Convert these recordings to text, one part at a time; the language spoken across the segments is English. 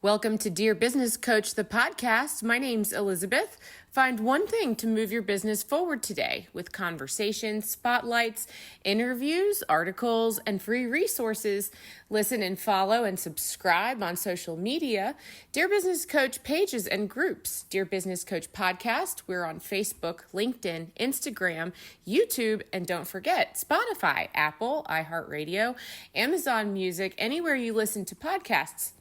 Welcome to Dear Business Coach, the podcast. My name's Elizabeth. Find one thing to move your business forward today with conversations, spotlights, interviews, articles, and free resources. Listen and follow and subscribe on social media. Dear Business Coach pages and groups. Dear Business Coach podcast. We're on Facebook, LinkedIn, Instagram, YouTube, and don't forget Spotify, Apple, iHeartRadio, Amazon Music, anywhere you listen to podcasts.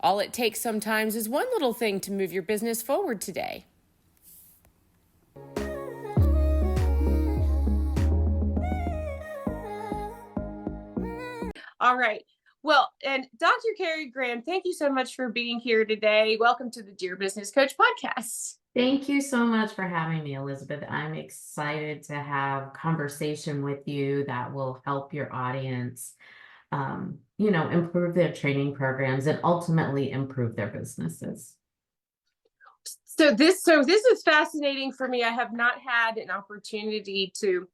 All it takes sometimes is one little thing to move your business forward today. All right. Well, and Dr. Carrie Graham, thank you so much for being here today. Welcome to the Dear Business Coach podcast. Thank you so much for having me, Elizabeth. I'm excited to have conversation with you that will help your audience improve their training programs and ultimately improve their businesses. So this is fascinating for me. I have not had an opportunity to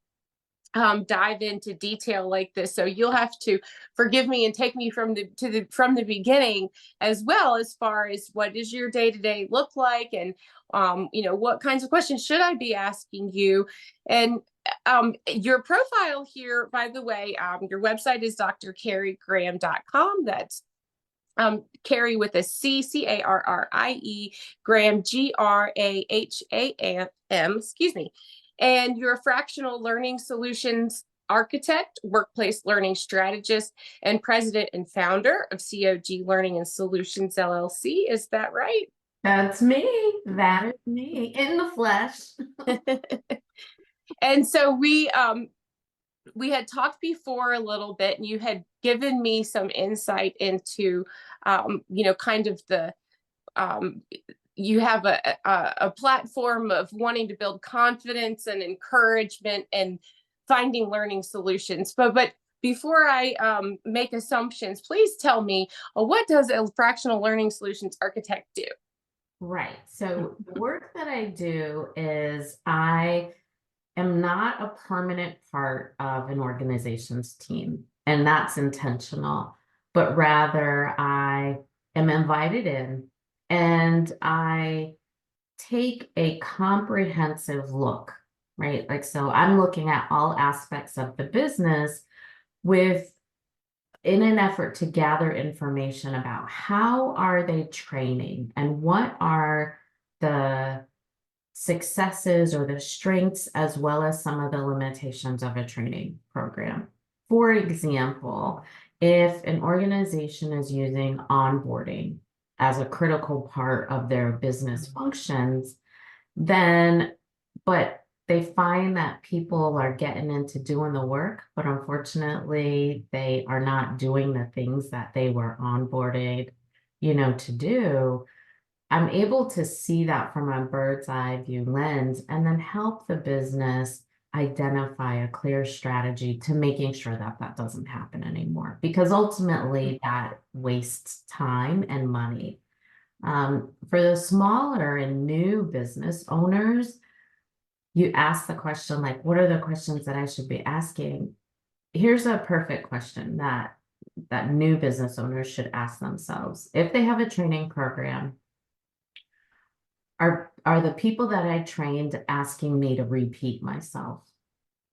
dive into detail like this, so you'll have to forgive me and take me from the beginning, as well, as far as what does your day-to-day look like, and what kinds of questions should I be asking you. And your profile here, by the way, your website is drcarriegraham.com. That's Carrie with a C-C-A-R-R-I-E, Graham, Graham, excuse me. And you're a fractional learning solutions architect, workplace learning strategist, and president and founder of COG Learning and Solutions, LLC. Is that right? That's me. That is me in the flesh. And so we had talked before a little bit, and you had given me some insight into, kind of the, you have a platform of wanting to build confidence and encouragement and finding learning solutions. But before I make assumptions, please tell me, what does a fractional learning solutions architect do? Right. So the work that I do is I am not a permanent part of an organization's team, and that's intentional, but rather I am invited in and I take a comprehensive look, right? So I'm looking at all aspects of the business in an effort to gather information about how are they training and what are the successes or the strengths, as well as some of the limitations of a training program. For example, if an organization is using onboarding as a critical part of their business functions, but they find that people are getting into doing the work, but unfortunately they are not doing the things that they were onboarded, to do. I'm able to see that from a bird's eye view lens and then help the business identify a clear strategy to making sure that that doesn't happen anymore, because ultimately that wastes time and money. For the smaller and new business owners, you ask the question, like, what are the questions that I should be asking? Here's a perfect question that new business owners should ask themselves. If they have a training program, are the people that I trained asking me to repeat myself,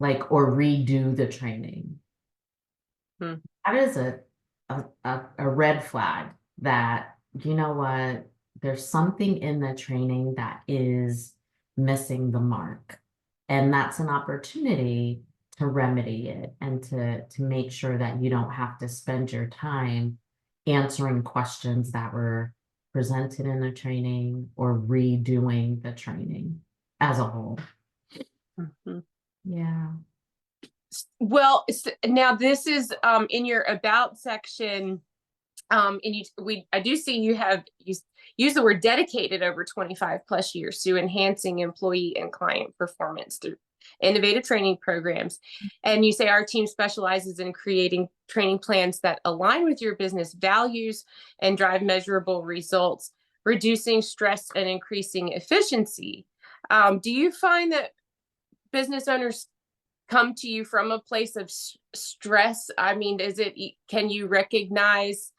or redo the training? That is a red flag that, you know what, there's something in the training that is missing the mark. And that's an opportunity to remedy it and to make sure that you don't have to spend your time answering questions that were presented in the training or redoing the training as a whole. Mm-hmm. Yeah. Well, now this is in your about section. I do see you use the word dedicated over 25 plus years to enhancing employee and client performance through innovative training programs. And you say our team specializes in creating training plans that align with your business values and drive measurable results, reducing stress and increasing efficiency. Do you find that business owners come to you from a place of stress? I mean, can you recognize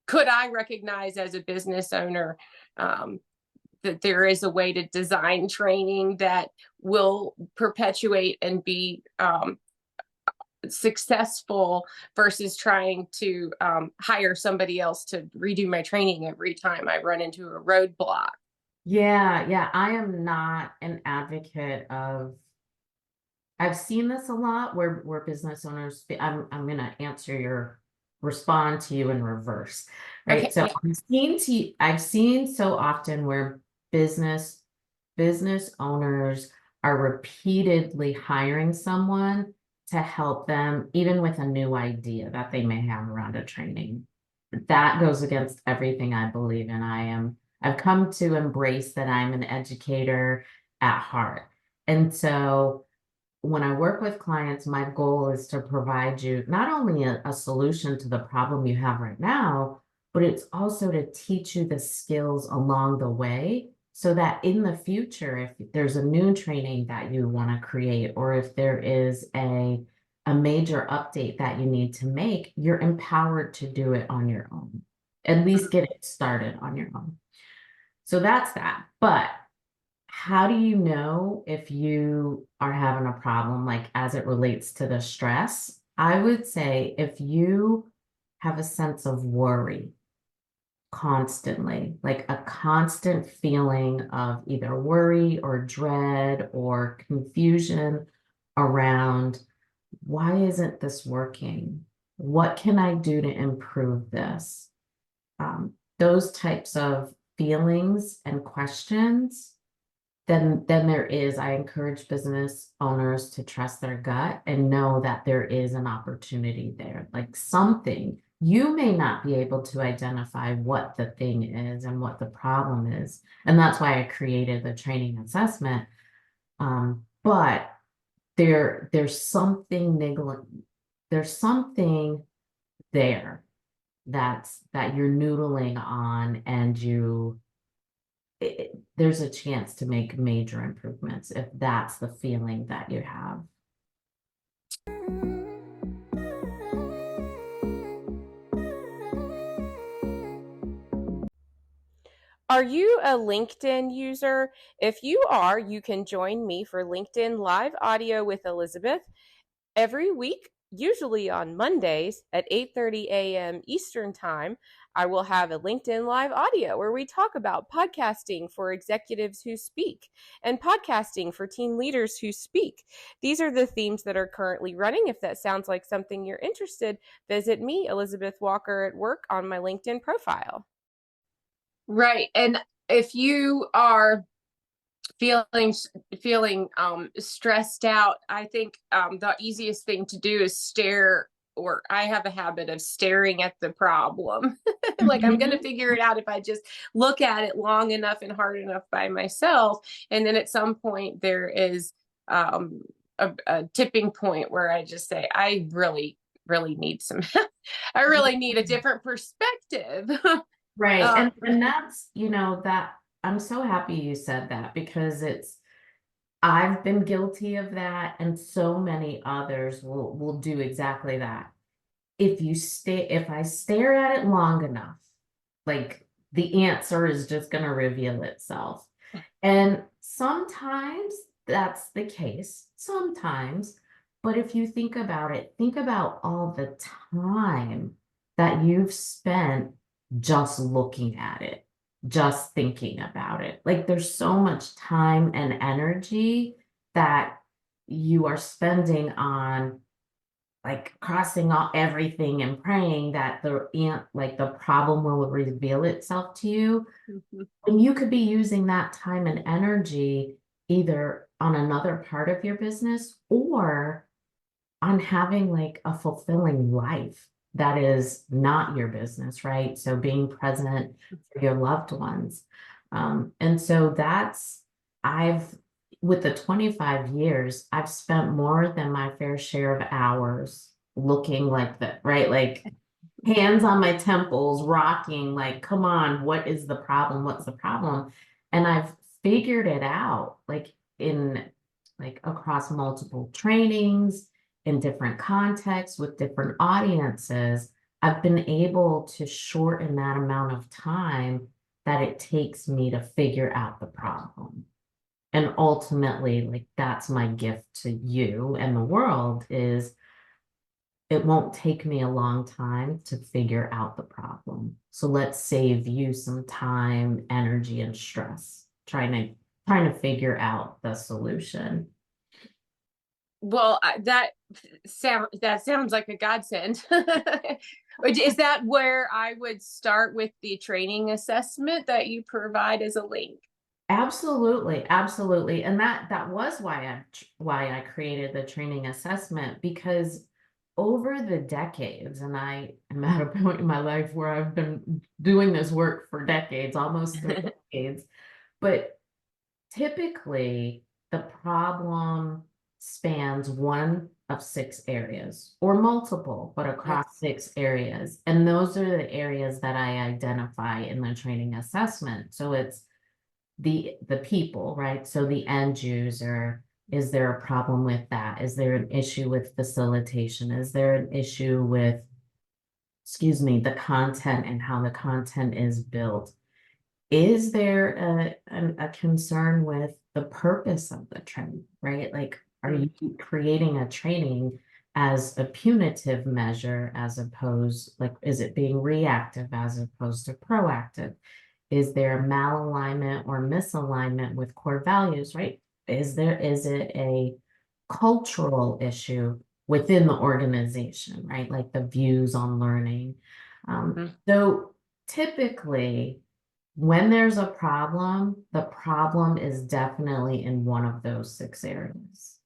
could I recognize as a business owner that there is a way to design training that will perpetuate and be successful versus trying to hire somebody else to redo my training every time I run into a roadblock. Yeah, I am not an advocate of, I've seen this a lot where business owners, I'm gonna respond to you in reverse, right? Okay. So Yeah. I've seen so often where business owners are repeatedly hiring someone to help them, even with a new idea that they may have around a training. That goes against everything I believe in. I've come to embrace that I'm an educator at heart. And so when I work with clients, my goal is to provide you not only a solution to the problem you have right now, but it's also to teach you the skills along the way so that in the future, if there's a new training that you want to create, or if there is a major update that you need to make, you're empowered to do it on your own. At least get it started on your own. So that's that. But how do you know if you are having a problem, like as it relates to the stress? I would say if you have a sense of worry constantly, like a constant feeling of either worry or dread or confusion around, why isn't this working? What can I do to improve this? Those types of feelings and questions, then I encourage business owners to trust their gut and know that there is an opportunity there, like something. You may not be able to identify what the thing is and what the problem is. And that's why I created the training assessment. But there's something niggling, there's something there that you're noodling on, and there's a chance to make major improvements if that's the feeling that you have. Are you a LinkedIn user? If you are, you can join me for LinkedIn Live Audio with Elizabeth every week, usually on Mondays at 8:30 a.m. Eastern Time. I will have a LinkedIn Live Audio where we talk about podcasting for executives who speak and podcasting for team leaders who speak. These are the themes that are currently running. If that sounds like something you're interested, visit me, Elizabeth Walker at Work, on my LinkedIn profile. Right. And if you are feeling stressed out, I think the easiest thing to do is stare, or I have a habit of staring at the problem. Like I'm going to Mhm. figure it out if I just look at it long enough and hard enough by myself. And then at some point there is a tipping point where I just say, I really need some I really need a different perspective. Right. uh, And that's, that I'm so happy you said that, because I've been guilty of that, and so many others will do exactly that. If I stare at it long enough, like the answer is just going to reveal itself. And sometimes that's the case, sometimes. But if you think about it, think about all the time that you've spent just looking at it, just thinking about it. Like there's so much time and energy that you are spending on like crossing off everything and praying that the problem will reveal itself to you. And you could be using that time and energy either on another part of your business or on having like a fulfilling life that is not your business, right? So being present for your loved ones. And so I've, with the 25 years, I've spent more than my fair share of hours looking like that, right? Like hands on my temples, rocking, like, come on, what is the problem? What's the problem? And I've figured it out, like across multiple trainings, in different contexts, with different audiences. I've been able to shorten that amount of time that it takes me to figure out the problem. And ultimately, like that's my gift to you and the world is it won't take me a long time to figure out the problem. So let's save you some time, energy, and stress trying to figure out the solution. Well, that sounds like a godsend. Is that where I would start with the training assessment that you provide as a link? Absolutely, absolutely. And that was why I created the training assessment because over the decades, and I am at a point in my life where I've been doing this work for decades, almost 3 decades, but typically the problem spans one of 6 areas or multiple, but across 6 areas. And those are the areas that I identify in the training assessment. So it's the people, right? So the end user, is there a problem with that? Is there an issue with facilitation? Is there an issue with, excuse me, the content and how the content is built? Is there a concern with the purpose of the training, right? Like, are you creating a training as a punitive measure as opposed, like, is it being reactive as opposed to proactive? Is there malalignment or misalignment with core values, right? Is it a cultural issue within the organization, right? Like the views on learning. So typically, when there's a problem, the problem is definitely in one of those 6 areas.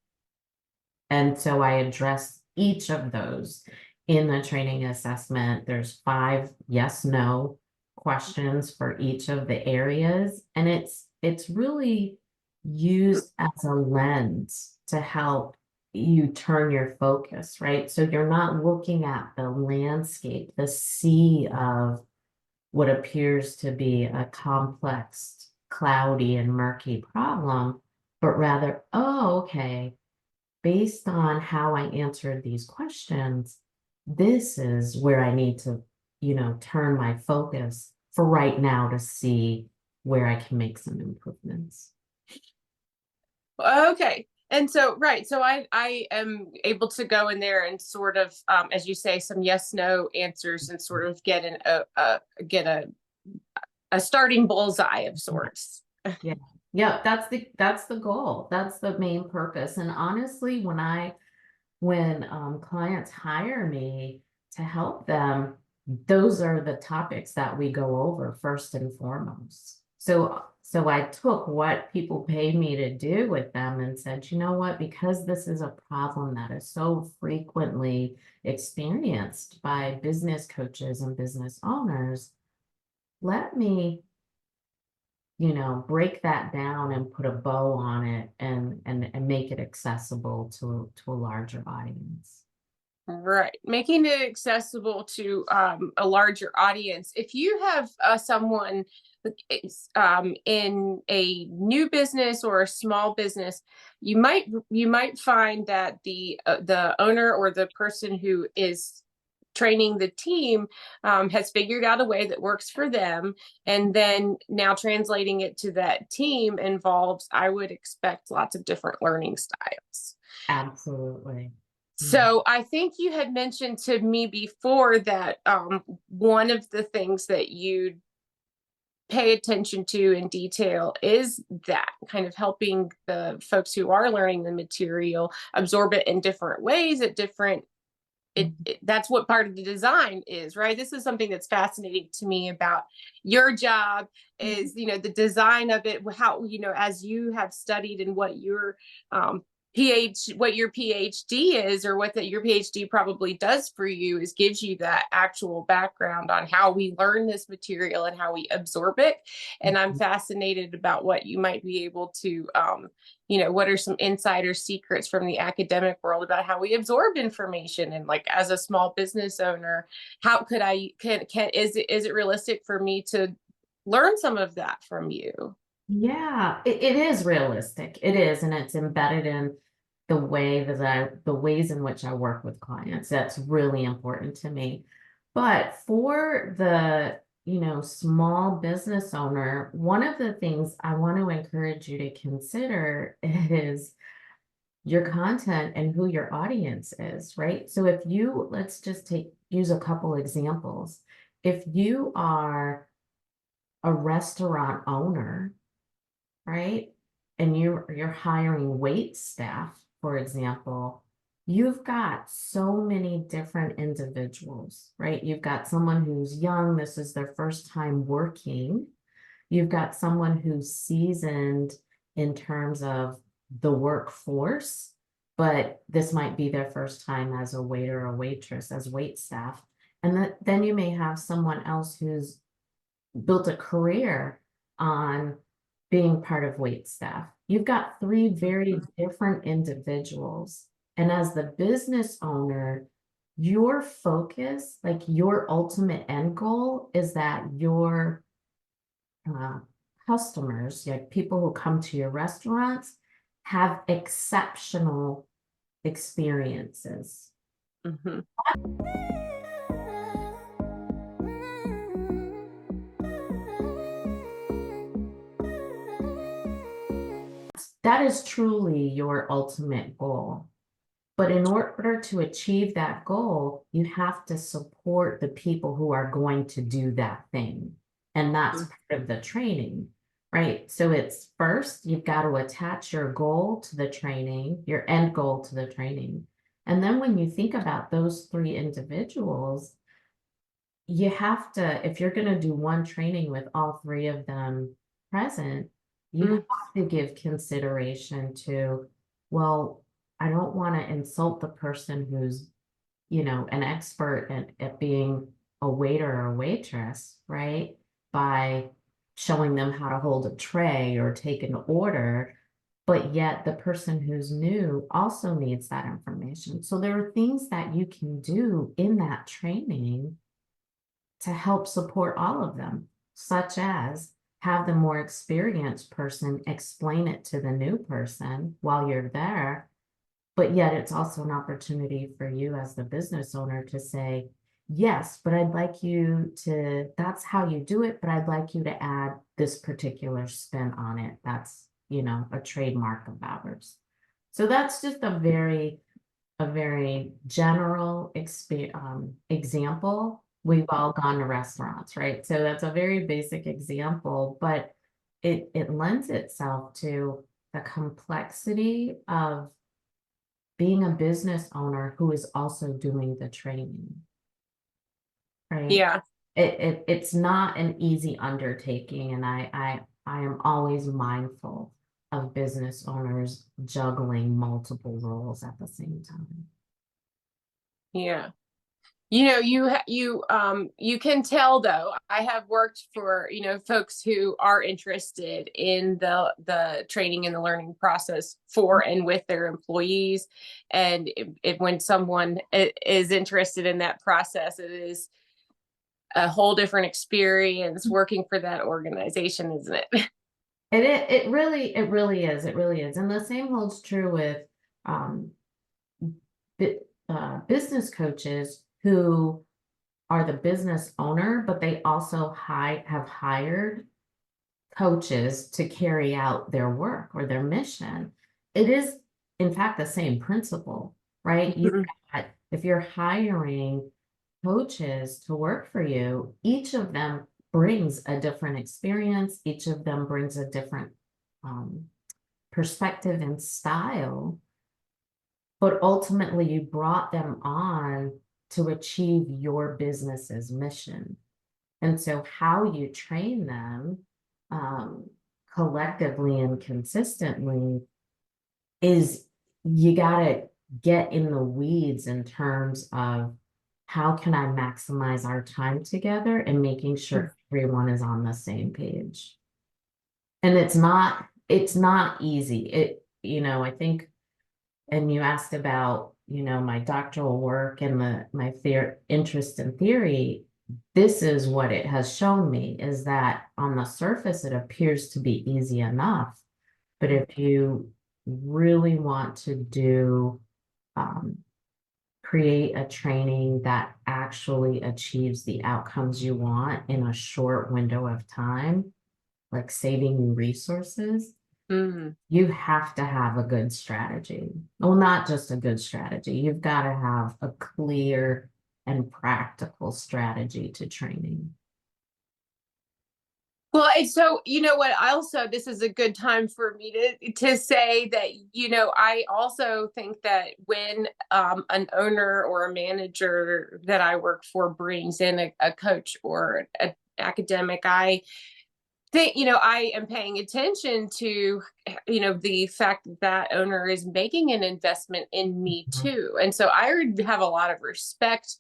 And so I address each of those in the training assessment. There's 5 yes, no questions for each of the areas. And it's really used as a lens to help you turn your focus, right? So you're not looking at the landscape, the sea of what appears to be a complex, cloudy, and murky problem, but rather, oh, okay, based on how I answered these questions, this is where I need to, turn my focus for right now to see where I can make some improvements. Okay. And so, right. So I am able to go in there and sort of, as you say, some yes, no answers and sort of get get a starting bullseye of sorts. Yeah. Yeah, that's the goal. That's the main purpose. And honestly, when clients hire me to help them, those are the topics that we go over first and foremost. So I took what people paid me to do with them and said, you know what, because this is a problem that is so frequently experienced by business coaches and business owners, let me break that down and put a bow on it and make it accessible to a larger audience. Right. Making it accessible to a larger audience. If you have someone in a new business or a small business, you might find that the owner or the person who is training the team has figured out a way that works for them, and then now translating it to that team involves, I would expect, lots of different learning styles. Absolutely. Yeah. So I think you had mentioned to me before that one of the things that you pay attention to in detail is that kind of helping the folks who are learning the material absorb it in different ways at different that's what part of the design is, right? This is something that's fascinating to me about your job is, the design of it, how, as you have studied and what your what your PhD is, or what that your PhD probably does for you, is gives you that actual background on how we learn this material and how we absorb it. And I'm fascinated about what you might be able to what are some insider secrets from the academic world about how we absorb information, and like as a small business owner, how could I can is it realistic for me to learn some of that from you? Yeah, it is realistic. It is, and it's embedded in the ways in which I work with clients. That's really important to me. But for the, small business owner, one of the things I want to encourage you to consider is your content and who your audience is, right? So if you, let's just use a couple examples. If you are a restaurant owner, right? And you're hiring wait staff, for example, you've got so many different individuals, right? You've got someone who's young, this is their first time working. You've got someone who's seasoned in terms of the workforce, but this might be their first time as a waiter or waitress, as wait staff. And then you may have someone else who's built a career on being part of wait staff. You've got three very different individuals. And as the business owner, your focus, like your ultimate end goal, is that your uh, customers, like people who come to your restaurants, have exceptional experiences. Mhm. That is truly your ultimate goal. But in order to achieve that goal, you have to support the people who are going to do that thing. And that's part of the training, right? So it's first, you've got to attach your goal to the training, your end goal to the training. And then when you think about those three individuals, you have to, if you're going to do one training with all three of them present, you have to give consideration to, well, I don't want to insult the person who's, an expert at being a waiter or waitress, right? By showing them how to hold a tray or take an order. But yet the person who's new also needs that information. So there are things that you can do in that training to help support all of them, such as have the more experienced person explain it to the new person while you're there. But yet it's also an opportunity for you as the business owner to say, yes, but I'd like you to, that's how you do it, but I'd like you to add this particular spin on it. That's, a trademark of ours. So that's just a very general example. We've all gone to restaurants, right? So that's a very basic example, but it lends itself to the complexity of being a business owner who is also doing the training, right? Yeah. It's not an easy undertaking, and I am always mindful of business owners juggling multiple roles at the same time. Yeah. You can tell though. I have worked for, folks who are interested in the training and the learning process for and with their employees. And when someone is interested in that process, it is a whole different experience working for that organization, isn't it? It really is. And the same holds true with um, business coaches who are the business owner, but they also have hired coaches to carry out their work or their mission. It is, in fact, the same principle, right? If you're hiring coaches to work for you, each of them brings a different experience, each of them brings a different um, perspective and style, but ultimately you brought them on to achieve your business's mission. And so how you train them collectively and consistently is, you got to get in the weeds in terms of how can I maximize our time together and making sure everyone is on the same page. And it's not easy. I think, and you asked about, my doctoral work and my interest in theory. This is what it has shown me, is that on the surface, it appears to be easy enough. But if you really want to do create a training that actually achieves the outcomes you want in a short window of time, like saving you resources, Mm. you have to have a good strategy. Well, not just a good strategy, you've got to have a clear and practical strategy to training. Well, and so you know what? I also this is a good time for me to say that I also think that when an owner or a manager that I work for brings in a coach or an academic, I think I am paying attention to the fact that that owner is making an investment in me Mhm. too, and so I have a lot of respect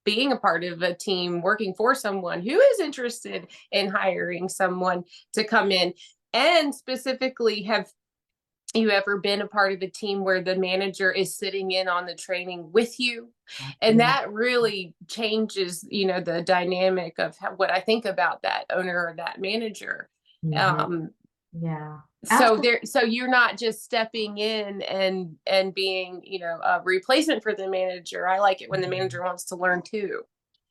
being a part of a team working for someone who is interested in hiring someone to come in. And specifically, have you ever been a part of a team where the manager is sitting in on the training with you? And Yeah. that really changes the dynamic of what I think about that owner or that manager. Mhm. um Yeah. so you're not just stepping in and being a replacement for the manager. I like it when the Absolutely. manager wants to learn too.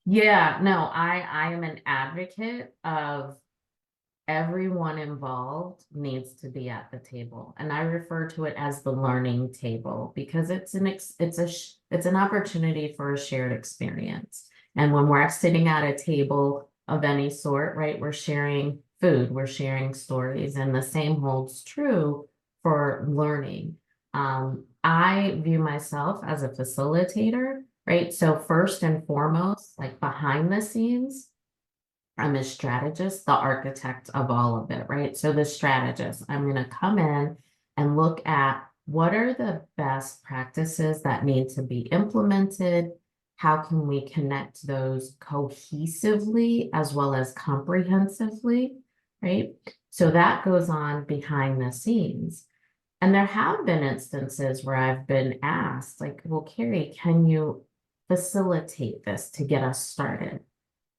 Yeah, no, I am an advocate of everyone involved needs to be at the table, and I refer to it as the learning table because it's an opportunity for a shared experience. And when we're sitting at a table of any sort, right, we're sharing food, we're sharing stories, and the same holds true for learning. I view myself as a facilitator, right? So first and foremost, like behind the scenes, I'm a strategist, the architect of all of it, right? So the strategist, I'm going to come in and look at what are the best practices that need to be implemented? How can we connect those cohesively as well as comprehensively, right? So that goes on behind the scenes. And there have been instances where I've been asked, like, well, Carrie, can you facilitate this to get us started?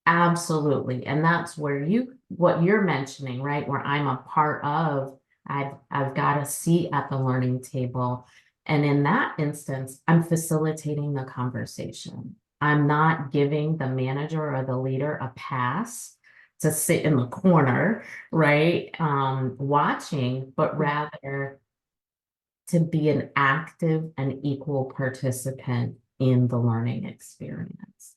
Absolutely. And that's where what you're mentioning, right? Where I'm a part of, I've got a seat at the learning table. And in that instance, I'm facilitating the conversation. I'm not giving the manager or the leader a pass to sit in the corner, right? Watching, but rather to be an active and equal participant in the learning experience.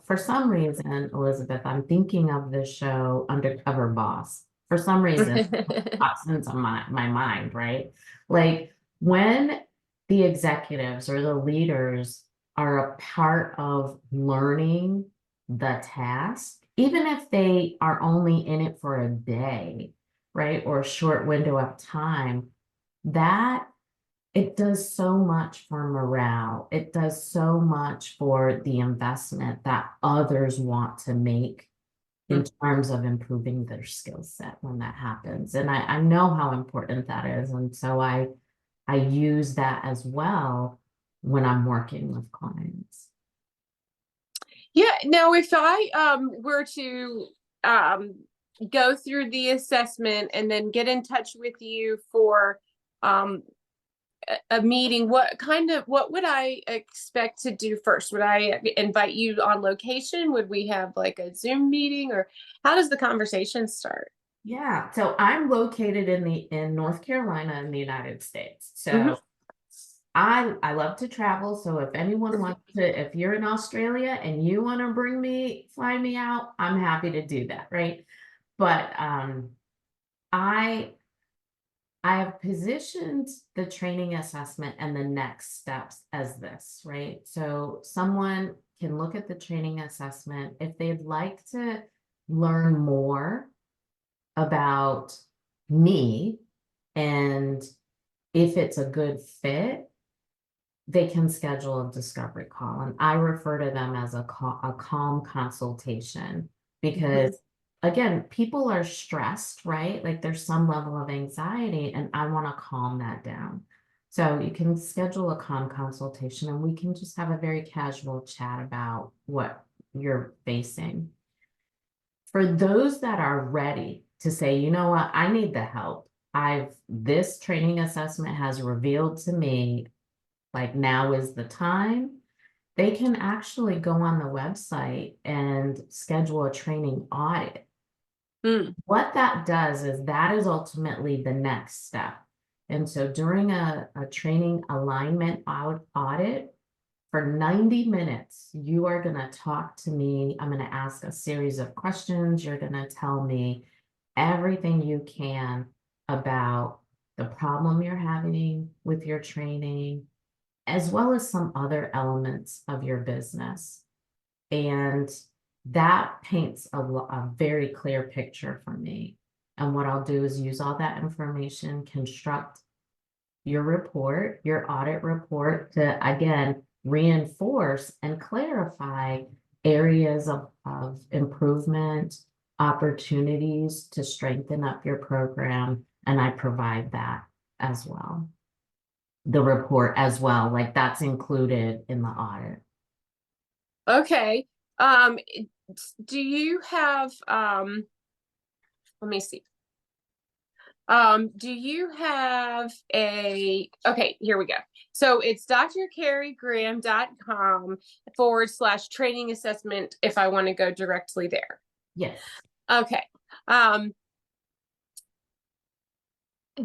For some reason, Elizabeth, I'm thinking of the show Undercover Boss. For some reason, it pops into my mind, right? Like when the executives or the leaders are a part of learning the task, even if they are only in it for a day, right? Or a short window of time, that it does so much for morale. It does so much for the investment that others want to make in terms of improving their skill set when that happens. And I know how important that is. And so I use that as well when I'm working with clients. Yeah. Now, if I were to um, go through the assessment and then get in touch with you for um, a meeting, what would I expect to do first? Would I invite you on location? Would we have like a Zoom meeting, or how does the conversation start? Yeah, so I'm located in North Carolina in the United States. Mhm. So I love to travel. So if anyone wants to, if you're in Australia and you want to fly me out, I'm happy to do that, right? But I I have positioned the training assessment and the next steps as this, right? So someone can look at the training assessment if they'd like to learn more about me and if it's a good fit, they can schedule a discovery call. And I refer to them as a calm consultation Mhm. because, again, people are stressed, right? Like there's some level of anxiety, and I want to calm that down. So you can schedule a calm consultation and we can just have a very casual chat about what you're facing. For those that are ready to say, you know what, I need the help. This training assessment has revealed to me like now is the time, they can actually go on the website and schedule a training audit. Mm. What that does is that is ultimately the next step. And so during a training alignment audit, for 90 minutes, you are going to talk to me. I'm going to ask a series of questions. You're going to tell me everything you can about the problem you're having with your training, as well as some other elements of your business. And that paints a very clear picture for me. And what I'll do is use all that information, construct your report, your audit report, to again reinforce and clarify areas of improvement, opportunities to strengthen up your program. And I provide that as well. The report as well, like that's included in the audit. Okay. Do you have, let me see. Do you have okay, here we go. So it's drcarriegraham.com/training assessment if I want to go directly there. Yes. Okay. Um,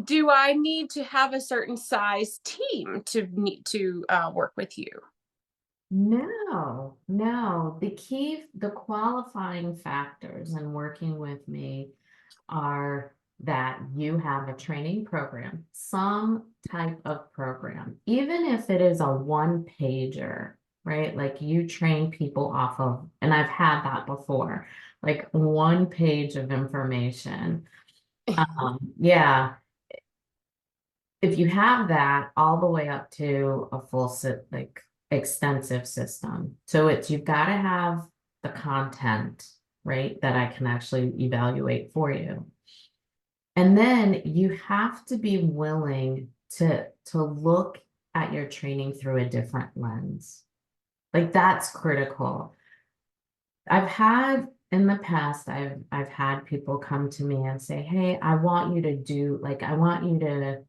do I need to have a certain size team to need to work with you? No, no. The qualifying factors in working with me are that you have a training program, some type of program, even if it is a one pager, right? Like you train people off of, and I've had that before, like one page of information. Yeah, if you have that all the way up to a full like extensive system. So it's you've got to have the content, right, that I can actually evaluate for you. And then you have to be willing to look at your training through a different lens. Like that's critical. I've had in the past, I've had people come to me and say, "Hey, I want you to do like I want you to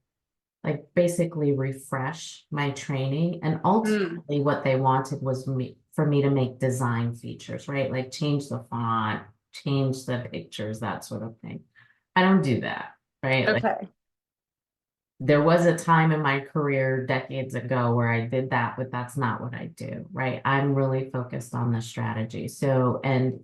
like basically refresh my training." And Mm, ultimately what they wanted was for me to make design features, right? Like change the font, change the pictures, that sort of thing. I don't do that, right? Like okay. there was a time in my career decades ago where I did that, but that's not what I do, right? I'm really focused on the strategy. So, and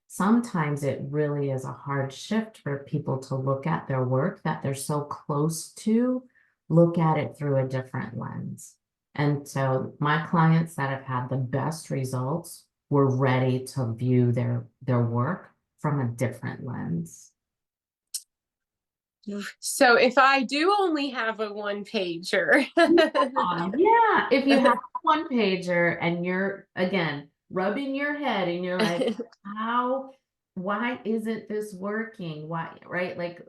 sometimes it really is a hard shift for people to look at their work that they're so close to, look at it through a different lens. And so my clients that have had the best results were ready to view their work from a different lens. So if I do only have a one pager, Yeah, if you have a one pager and you're again rubbing your head and you're like, why isn't this working? Why, right? Like,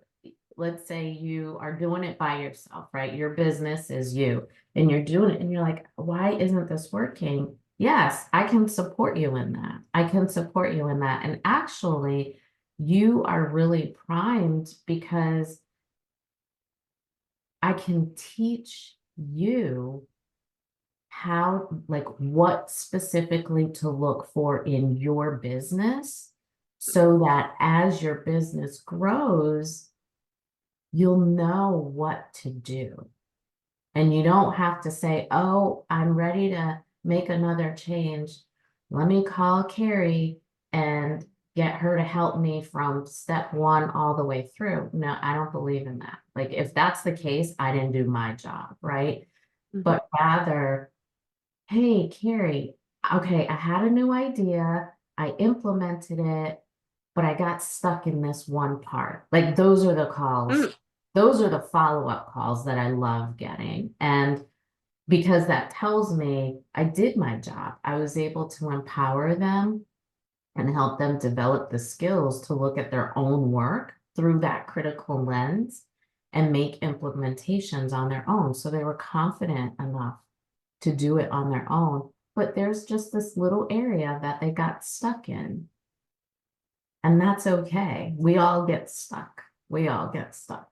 let's say you are doing it by yourself, right? Your business is you and you're doing it and you're like, why isn't this working? Yes, I can support you in that. I can support you in that. And actually, you are really primed because I can teach you how, like, what specifically to look for in your business so that as your business grows, you'll know what to do. And you don't have to say, oh, I'm ready to make another change. Let me call Carrie and get her to help me from step one all the way through. No, I don't believe in that. Like, if that's the case, I didn't do my job, right? Mhm. But rather, hey, Carrie, okay, I had a new idea. I implemented it, but I got stuck in this one part. Like those are the calls. Mm. Those are the follow-up calls that I love getting. And because that tells me I did my job, I was able to empower them and help them develop the skills to look at their own work through that critical lens and make implementations on their own. So they were confident enough to do it on their own. But there's just this little area that they got stuck in. And that's okay. We all get stuck. We all get stuck.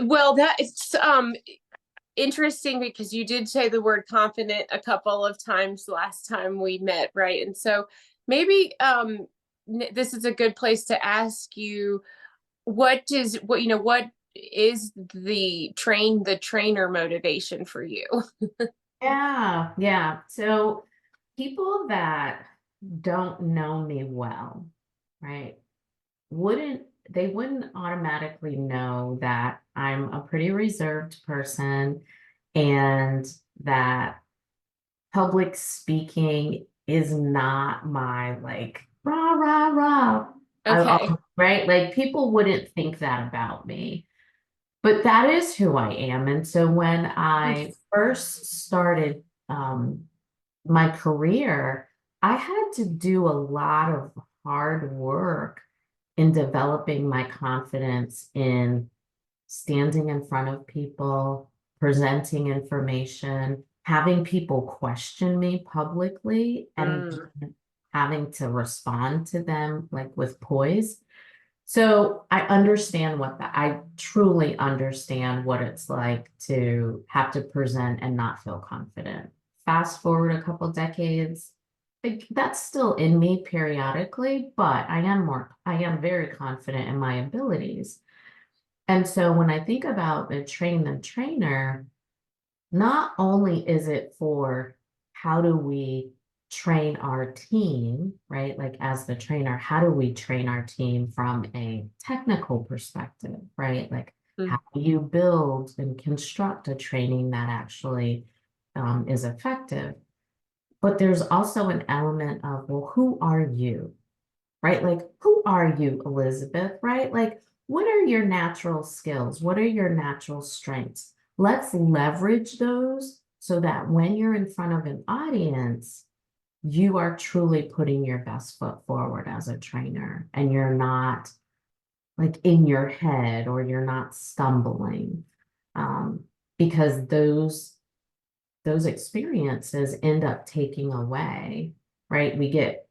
Well, that is interesting because you did say the word confident a couple of times last time we met, right? And so maybe this is a good place to ask you what is the trainer motivation for you? Yeah, yeah. So people that don't know me well, right, wouldn't they wouldn't automatically know that I'm a pretty reserved person and that public speaking is not my like rah rah rah. Okay. Right? Like people wouldn't think that about me. But that is who I am. And so when I first started my career, I had to do a lot of hard work in developing my confidence in standing in front of people, presenting information, having people question me publicly, and Mm, having to respond to them like with poise. So I understand I truly understand what it's like to have to present and not feel confident. Fast forward a couple decades, like that's still in me periodically, but I am very confident in my abilities. And so when I think about the train the trainer, not only is it for how do we train our team, right? Like as the trainer, how do we train our team from a technical perspective, right? Like mm, how do you build and construct a training that actually is effective? But there's also an element of, well, who are you? Right? Like, who are you, Elizabeth? Right? Like, what are your natural skills? What are your natural strengths? Let's leverage those so that when you're in front of an audience, you are truly putting your best foot forward as a trainer and you're not like in your head or you're not stumbling. Um, because those experiences end up taking away, right? We get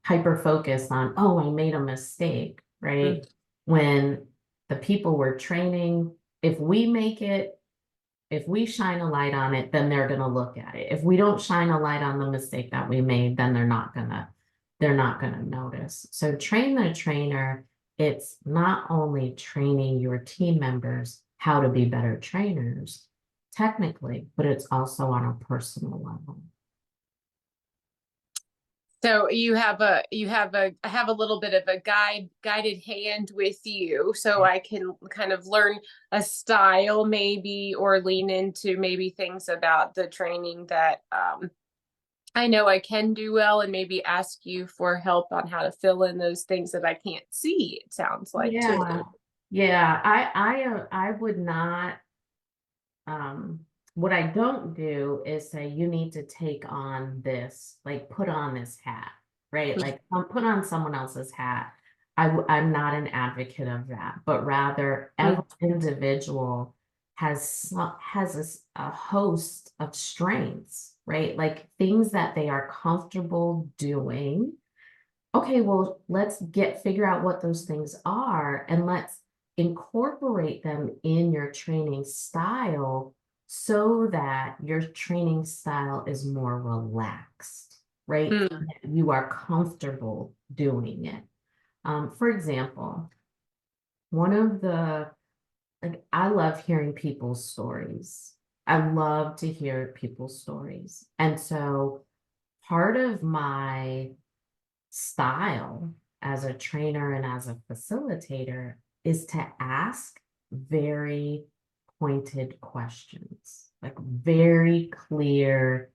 hyper focused on, oh, I made a mistake, mm, right? When the people we're training, if we make it, if we shine a light on it, then they're going to look at it. If we don't shine a light on the mistake that we made, then they're not going to notice. So train the trainer, it's not only training your team members how to be better trainers technically, but it's also on a personal level. So I have a little bit of a guided hand with you so I can kind of learn a style maybe or lean into maybe things about the training that I know I can do well and maybe ask you for help on how to fill in those things that I can't see, it sounds like too. Yeah. Yeah, I would not what I don't do is say you need to take on this, like put on this hat, right? Like put on someone else's hat. I'm not an advocate of that, but rather every Mm, individual has a host of strengths, right? Like things that they are comfortable doing. Okay, well, let's figure out what those things are and let's incorporate them in your training style so that your training style is more relaxed, right? mm, You are comfortable doing it. For example, one of the, like, I love hearing people's stories. I love to hear people's stories. And so part of my style as a trainer and as a facilitator is to ask very pointed questions, like very clear,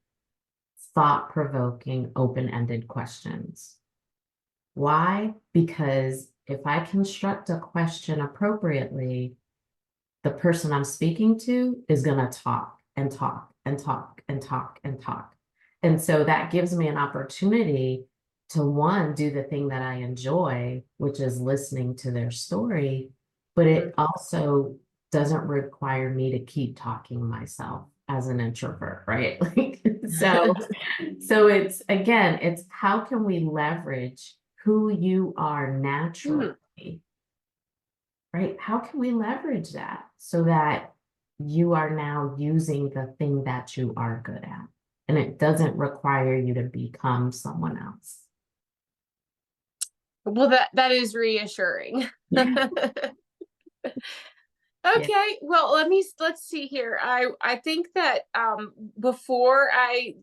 thought provoking, open ended questions. Why? Because if I construct a question appropriately, the person I'm speaking to is going to talk and talk and talk and talk and talk. And so that gives me an opportunity to one, do the thing that I enjoy, which is listening to their story, but mm, it also doesn't require me to keep talking myself as an introvert, right? Like so it's again, it's how can we leverage who you are mm. naturally, right? How can we leverage that so that you are now using the thing that you are good at? And it doesn't require you to become someone else. Well, that is reassuring. Yeah. Yeah. Okay, well, let's see here. I think that before I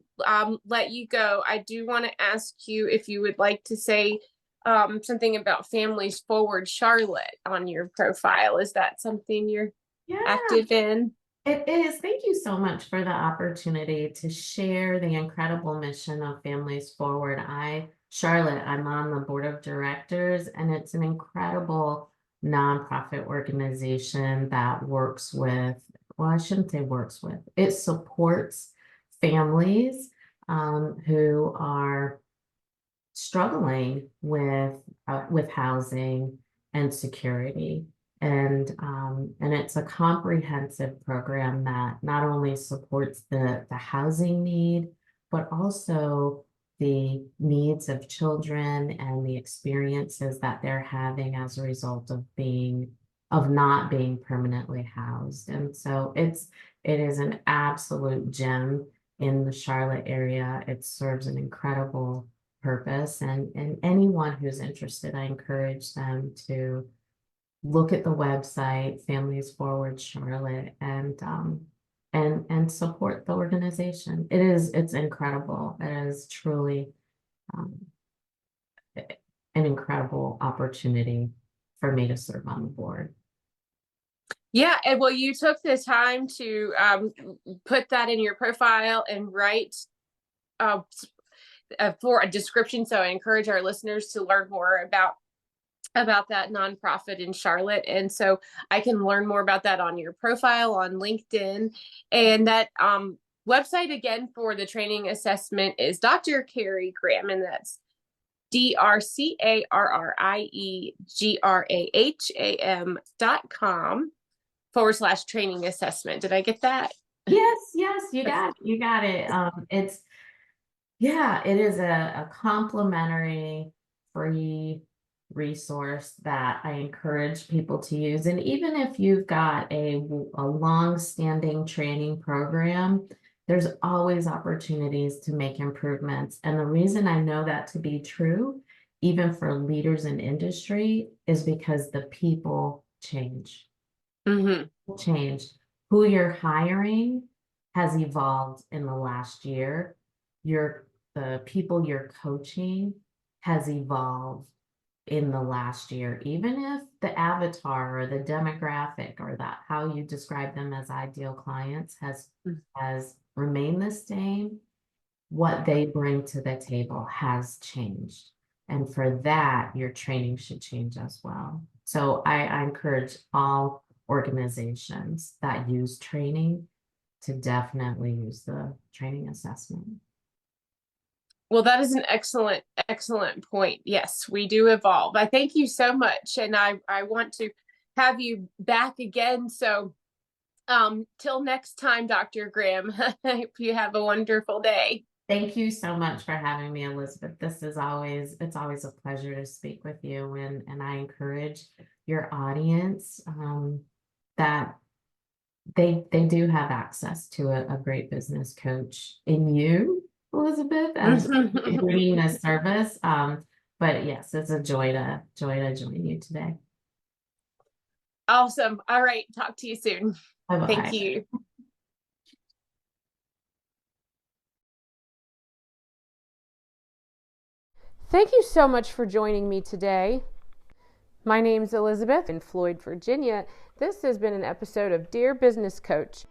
let you go, I do want to ask you if you would like to say something about Families Forward Charlotte on your profile. Is that something you're Yeah. active in? It is. Thank you so much for the opportunity to share the incredible mission of Families Forward. Charlotte, I'm on the board of directors, and it's an incredible nonprofit organization that works with, well, I shouldn't say works with, it supports families who are struggling with housing and security. And it's a comprehensive program that not only supports the housing need, but also the needs of children and the experiences that they're having as a result of not being permanently housed. And so it is an absolute gem in the Charlotte area. It serves an incredible purpose, and anyone who's interested, I encourage them to look at the website Families Forward Charlotte and support the organization. It's incredible. It is truly um, an incredible opportunity for me to serve on the board. Yeah, and well, you took the time to put that in your profile and write uh, for a description. So I encourage our listeners to learn more about that nonprofit in Charlotte. And so I can learn more about that on your profile on LinkedIn. And that website again for the training assessment is Dr. Carrie Graham, and that's DrCarrieGraham.com/training assessment. Did I get that? Yes, yes, you got it. You got it. It is a complimentary free resource that I encourage people to use. And even if you've got a long-standing training program, there's always opportunities to make improvements. And the reason I know that to be true, even for leaders in industry, is because the people change. Mm-hmm. Change. Who you're hiring has evolved in the last year. The people you're coaching has evolved in the last year, even if the avatar or the demographic or that how you describe them as ideal clients has remained the same, what they bring to the table has changed. And for that, your training should change as well. So I encourage all organizations that use training to definitely use the training assessment. Well, that is an excellent point. Yes, we do evolve. I thank you so much. And I want to have you back again. So till next time, Dr. Graham, I hope you have a wonderful day. Thank you so much for having me, Elizabeth. It's always a pleasure to speak with you. And I encourage your audience that they do have access to a great business coach in you, Elizabeth, as bringing this service. But yes, it's a joy to join you today. Awesome. All right. Talk to you soon. Bye-bye. Thank you. Thank you so much for joining me today. My name's Elizabeth in Floyd, Virginia. This has been an episode of Dear Business Coach.